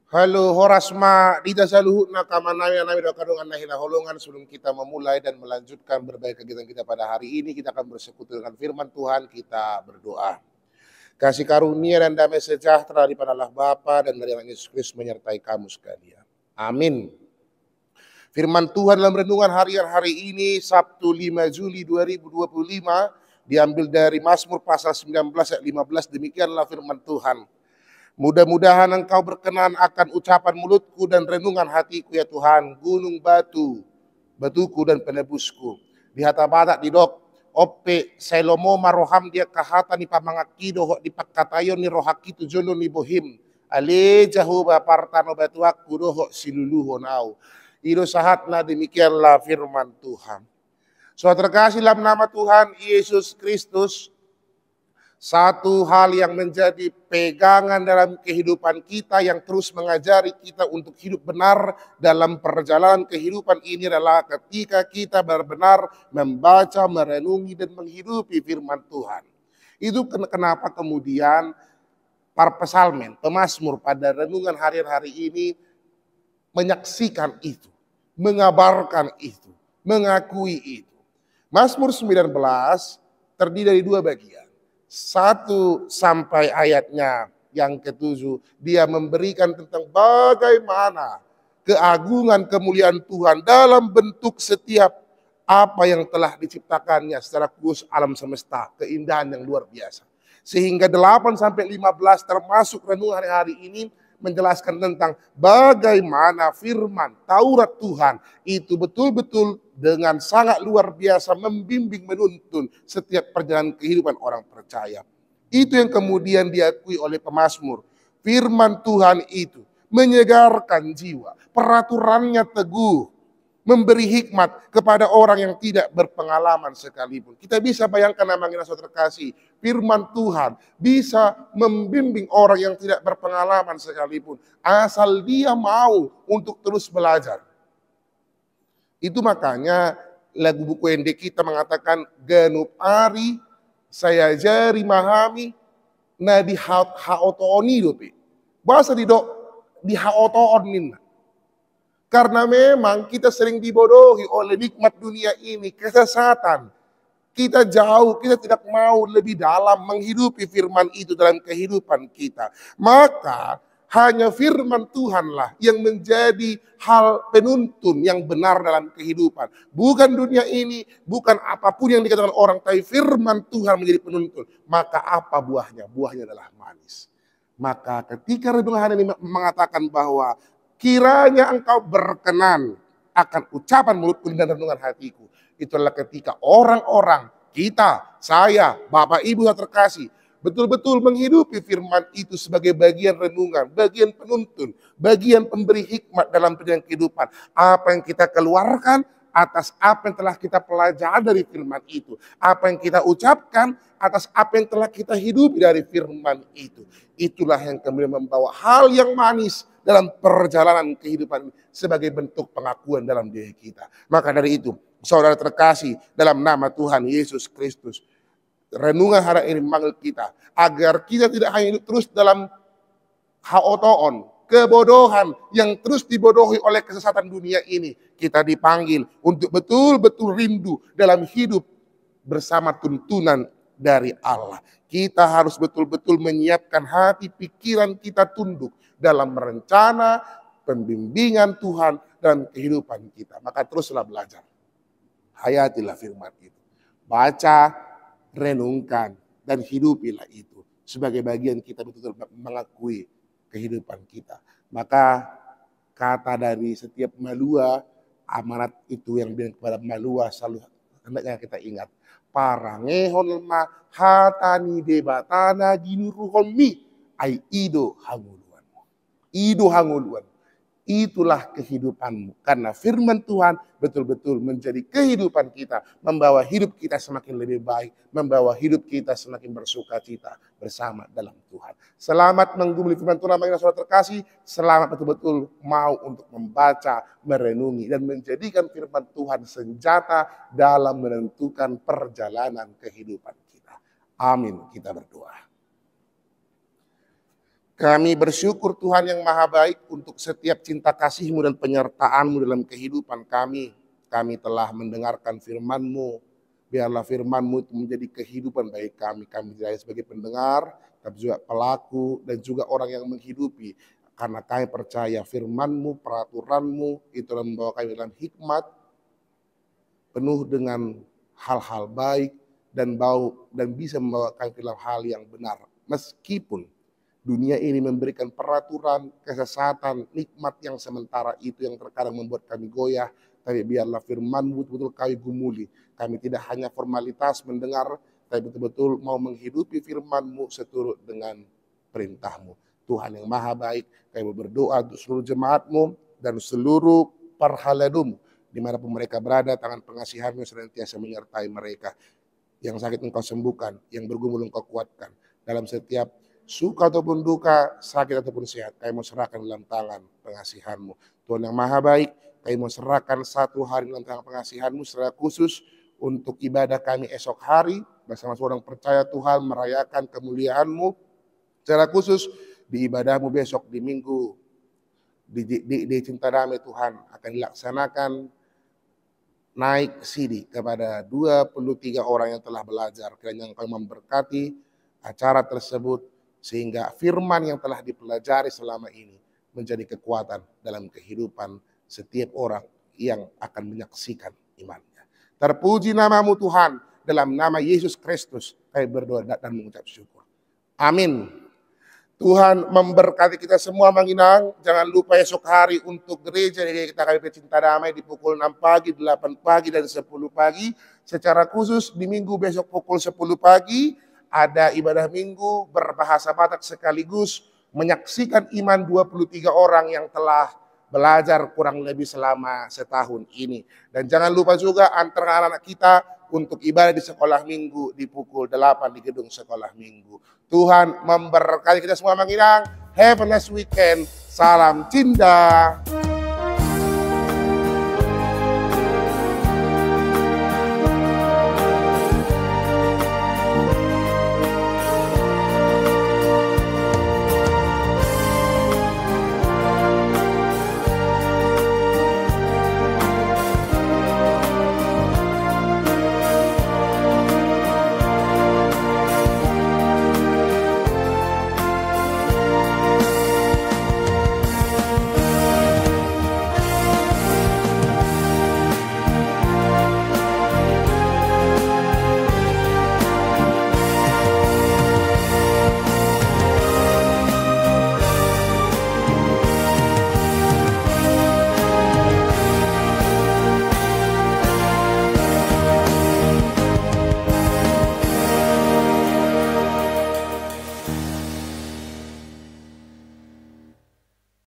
Halo Horasma, Dita Saluhut Nakamanawi Nami Dokadungan Nahila Holongan. Sebelum kita memulai dan melanjutkan berbagai kegiatan kita pada hari ini, kita akan bersekutu dengan firman Tuhan, kita berdoa. Kasih karunia dan damai sejahtera daripada Allah Bapa dan dari Anak Yesus Kristus menyertai kamu sekalian. Amin. Firman Tuhan dalam renungan harian hari ini, Sabtu 5 Juli 2025, diambil dari Mazmur pasal 19 ayat 15, demikianlah firman Tuhan. Mudah-mudahan engkau berkenan akan ucapan mulutku dan renungan hatiku ya Tuhan, gunung batu, batuku dan penebusku. Di hata batak di dok, ope selomo maroham dia kahata ni pamangakido di pakatayon ni rohakitu jolo ni bohim. Ale jahuba partano batuaku doho siluluho nau. Ido sahatna demikianlah firman Tuhan. Saudara terkasih dalam nama Tuhan Yesus Kristus, satu hal yang menjadi pegangan dalam kehidupan kita yang terus mengajari kita untuk hidup benar dalam perjalanan kehidupan ini adalah ketika kita benar-benar membaca, merenungi, dan menghidupi firman Tuhan. Itu kenapa kemudian para pesalmen, pemazmur pada renungan hari-hari ini menyaksikan itu, mengabarkan itu, mengakui itu. Mazmur 19 terdiri dari dua bagian. 1 sampai ayatnya yang ke-7, dia memberikan tentang bagaimana keagungan kemuliaan Tuhan dalam bentuk setiap apa yang telah diciptakannya secara khusus alam semesta, keindahan yang luar biasa. Sehingga 8 sampai 15 termasuk renungan hari ini menjelaskan tentang bagaimana firman Taurat Tuhan itu betul-betul dengan sangat luar biasa membimbing, menuntun setiap perjalanan kehidupan orang percaya. Itu yang kemudian diakui oleh pemazmur. Firman Tuhan itu menyegarkan jiwa, peraturannya teguh, memberi hikmat kepada orang yang tidak berpengalaman sekalipun. Kita bisa bayangkan namanya saudara terkasih, firman Tuhan bisa membimbing orang yang tidak berpengalaman sekalipun, asal dia mau untuk terus belajar. Itu makanya lagu buku ende kita mengatakan genup ari saya jari mahami na di haotooni dope. Bahasa di haotoonin. Karena memang kita sering dibodohi oleh nikmat dunia ini, kesesatan. Kita jauh, kita tidak mau lebih dalam menghidupi firman itu dalam kehidupan kita. Maka hanya firman Tuhanlah yang menjadi hal penuntun yang benar dalam kehidupan. Bukan dunia ini, bukan apapun yang dikatakan orang, tapi firman Tuhan menjadi penuntun. Maka apa buahnya? Buahnya adalah manis. Maka ketika renungan hari ini mengatakan bahwa kiranya engkau berkenan akan ucapan mulutku dan renungan hatiku. Itulah ketika orang-orang, kita, saya, Bapak Ibu yang terkasih, betul-betul menghidupi firman itu sebagai bagian renungan, bagian penuntun, bagian pemberi hikmat dalam perjalanan kehidupan. Apa yang kita keluarkan atas apa yang telah kita pelajari dari firman itu. Apa yang kita ucapkan atas apa yang telah kita hidupi dari firman itu. Itulah yang kemudian membawa hal yang manis dalam perjalanan kehidupan sebagai bentuk pengakuan dalam diri kita. Maka dari itu, saudara terkasih dalam nama Tuhan Yesus Kristus, renungan hari ini memanggil kita agar kita tidak hanya terus dalam haotoon, kebodohan yang terus dibodohi oleh kesesatan dunia ini. Kita dipanggil untuk betul-betul rindu dalam hidup bersama tuntunan dari Allah. Kita harus betul-betul menyiapkan hati, pikiran kita tunduk dalam rencana, pembimbingan Tuhan dalam kehidupan kita. Maka teruslah belajar. Hayatilah firman itu. Baca, renungkan, dan hidupilah itu. Sebagai bagian kita betul-betul mengakui kehidupan kita. Maka kata dari setiap malua, amanat itu yang bilang kepada malua selalu hendaknya kita ingat. Parangehon ma hatani debatana ginuruhon mi ai ido hanguluan. Ido hanguluan. Itulah kehidupanmu. Karena firman Tuhan betul-betul menjadi kehidupan kita. Membawa hidup kita semakin lebih baik. Membawa hidup kita semakin bersuka cita bersama dalam Tuhan. Selamat menggumuli firman Tuhan yang saudara terkasih. Selamat betul-betul mau untuk membaca, merenungi, dan menjadikan firman Tuhan senjata dalam menentukan perjalanan kehidupan kita. Amin. Kita berdoa. Kami bersyukur Tuhan yang Maha Baik untuk setiap cinta kasih-Mu dan penyertaan-Mu dalam kehidupan kami. Kami telah mendengarkan firman-Mu. Biarlah firman-Mu itu menjadi kehidupan bagi kami. Kami tidak hanya sebagai pendengar, tapi juga pelaku dan juga orang yang menghidupi. Karena kami percaya firman-Mu, peraturan-Mu itu membawa kami dalam hikmat, penuh dengan hal-hal baik dan bisa membawa kami dalam hal yang benar. Meskipun dunia ini memberikan peraturan, kesesatan, nikmat yang sementara itu yang terkadang membuat kami goyah, tapi biarlah firman-Mu betul-betul kami gumuli. Kami tidak hanya formalitas mendengar, tapi betul-betul mau menghidupi firman-Mu seturut dengan perintah-Mu. Tuhan yang Maha Baik, kami berdoa untuk seluruh jemaat-Mu dan seluruh parhaladu-Mu, dimanapun mereka berada, tangan pengasihan-Mu senantiasa menyertai mereka. Yang sakit Engkau sembuhkan, yang bergumul Engkau kuatkan. Dalam setiap suka ataupun duka, sakit ataupun sehat, kami mau serahkan dalam tangan pengasihan-Mu. Tuhan yang Maha Baik, kami mau serahkan satu hari dalam tangan pengasihan-Mu secara khusus untuk ibadah kami esok hari, bersama seorang percaya Tuhan merayakan kemuliaan-Mu secara khusus di ibadah-Mu besok di minggu di Cinta Damai Tuhan akan dilaksanakan naik sidi kepada 23 orang yang telah belajar. Kiranya Engkau memberkati acara tersebut sehingga firman yang telah dipelajari selama ini menjadi kekuatan dalam kehidupan setiap orang yang akan menyaksikan imannya. Terpuji nama-Mu Tuhan, dalam nama Yesus Kristus kami berdoa dan mengucap syukur. Amin. Tuhan memberkati kita semua Manginang. Jangan lupa esok hari untuk gereja kita KBP Cinta Damai di pukul 6 pagi, 8 pagi, dan 10 pagi. Secara khusus di minggu besok pukul 10 pagi ada ibadah minggu berbahasa Batak sekaligus menyaksikan iman 23 orang yang telah belajar kurang lebih selama setahun ini. Dan jangan lupa juga antar anak-anak kita untuk ibadah di sekolah minggu di pukul 8 di gedung sekolah minggu. Tuhan memberkati kita semua Manginang. Have a nice weekend. Salam Cinta.